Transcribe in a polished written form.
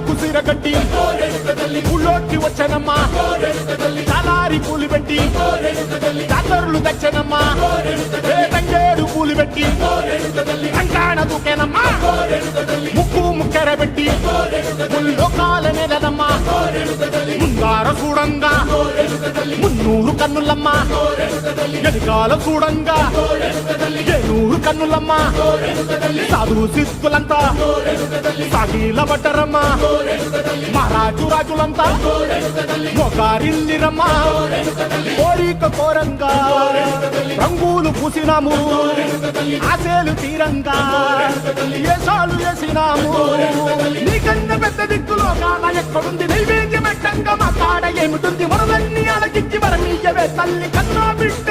కుసిరగట్టి ఊళ్ళోకి వచ్చనమ్మా చాలారి పూలు పెట్టి జాతరులు తెచ్చనమ్మా తంగేడు పూలు పెట్టి కంకాణ దూకేనమ్మా ముక్కు ముక్కెర పెట్టి ముల్లోకాల నెలనమ్మా ముంగార చూడంగా మున్నూరు కన్నులమ్మా ఎనకాల చూడంగా ఏనూరు కన్నులమ్మా సాధు శిస్తులంతా సాగిల పడ్డరమ్మా మహారాజు రాజులంతా మొగారిల్లిరమ్మా కోరిక కోరంగా రంగులు పూసినాము ఆశలు తీరంగా ఏసాలు వేసినాము నీకన్న పెద్ద దిక్కులో కాన ఎక్కడుంది నైవేద్యం ఎట్టంగా మా కాడ ఏమిటుంది మనలన్నీ అలకిచ్చి వరమీయవే తల్లి కన్నా బిడ్డ